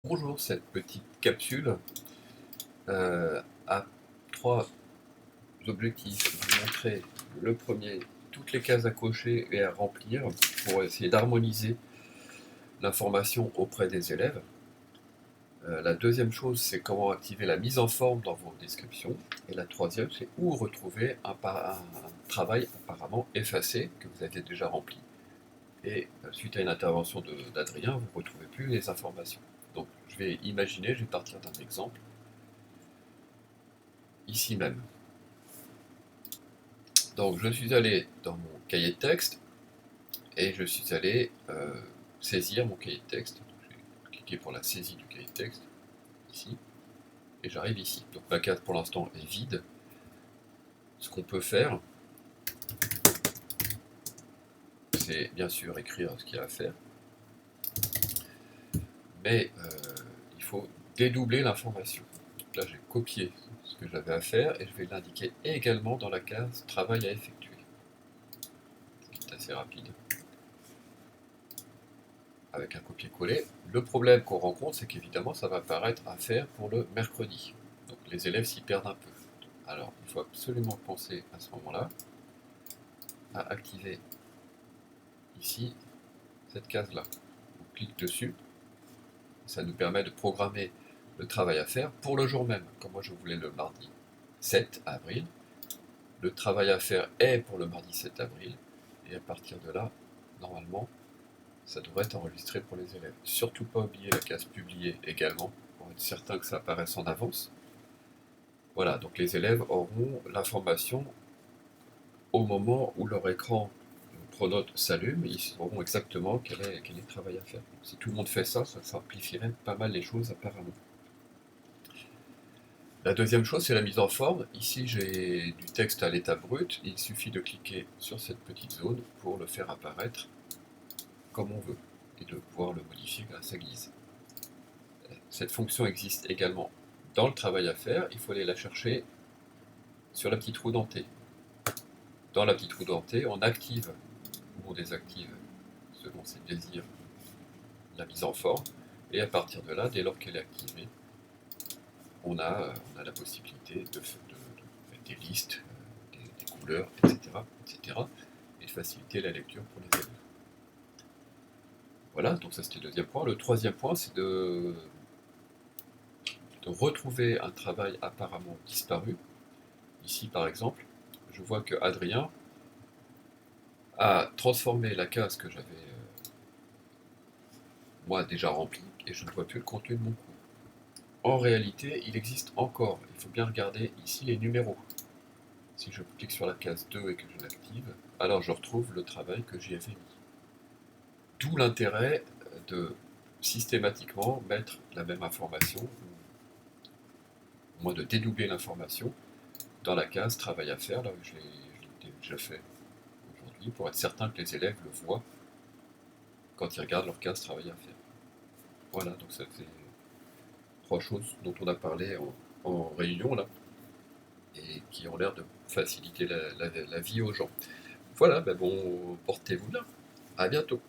Bonjour, cette petite capsule a trois objectifs. Vous montrer le premier, toutes les cases à cocher et à remplir pour essayer d'harmoniser l'information auprès des élèves. La deuxième chose, c'est comment activer la mise en forme dans vos descriptions. Et la troisième, c'est où retrouver un travail apparemment effacé que vous aviez déjà rempli. Et suite à une intervention d'Adrien, vous ne retrouvez plus les informations. Donc je vais imaginer, je vais partir d'un exemple, ici même. Donc je suis allé dans mon cahier de texte et je suis allé saisir mon cahier de texte. Je vais cliquer pour la saisie du cahier de texte, ici, et j'arrive ici. Donc ma case pour l'instant est vide. Ce qu'on peut faire, c'est bien sûr écrire ce qu'il y a à faire, mais il faut dédoubler l'information. Donc là j'ai copié ce que j'avais à faire et je vais l'indiquer également dans la case travail à effectuer. C'est assez rapide, avec un copier-coller. Le problème qu'on rencontre, c'est qu'évidemment ça va apparaître à faire pour le mercredi. Donc les élèves s'y perdent un peu. Alors il faut absolument penser à ce moment-là à activer ici cette case-là. On clique dessus, ça nous permet de programmer le travail à faire pour le jour même. Comme moi je voulais le mardi 7 avril, le travail à faire est pour le mardi 7 avril, et à partir de là, normalement, ça devrait être enregistré pour les élèves. Surtout pas oublier la case publier également, pour être certain que ça apparaisse en avance. Voilà, donc les élèves auront l'information au moment où leur écran Pronote s'allume, ils sauront exactement quel est le travail à faire. Donc, si tout le monde fait ça, ça simplifierait pas mal les choses apparemment. La deuxième chose, c'est la mise en forme. Ici, j'ai du texte à l'état brut. Il suffit de cliquer sur cette petite zone pour le faire apparaître comme on veut et de pouvoir le modifier grâce à Guise. Cette fonction existe également dans le travail à faire. Il faut aller la chercher sur la petite roue dentée. Dans la petite roue dentée, on active ou on désactive, selon ses désirs, la mise en forme. Et à partir de là, dès lors qu'elle est activée, on a la possibilité de faire des listes, des couleurs, etc., et de faciliter la lecture pour les élèves. Voilà, donc ça c'était le deuxième point. Le troisième point, c'est de retrouver un travail apparemment disparu. Ici, par exemple, je vois que Adrien a transformé la case que j'avais moi déjà remplie, et je ne vois plus le contenu de mon cours. En réalité, il existe encore. Il faut bien regarder ici les numéros. Si je clique sur la case 2 et que je l'active, alors je retrouve le travail que j'y avais mis. D'où l'intérêt de systématiquement mettre la même information, ou au moins de dédoubler l'information, dans la case travail à faire, là où je l'ai déjà fait aujourd'hui, pour être certain que les élèves le voient quand ils regardent leur case travail à faire. Voilà, donc ça fait trois choses dont on a parlé en réunion là, et qui ont l'air de faciliter la vie aux gens. Voilà, ben bon, portez-vous bien. À bientôt.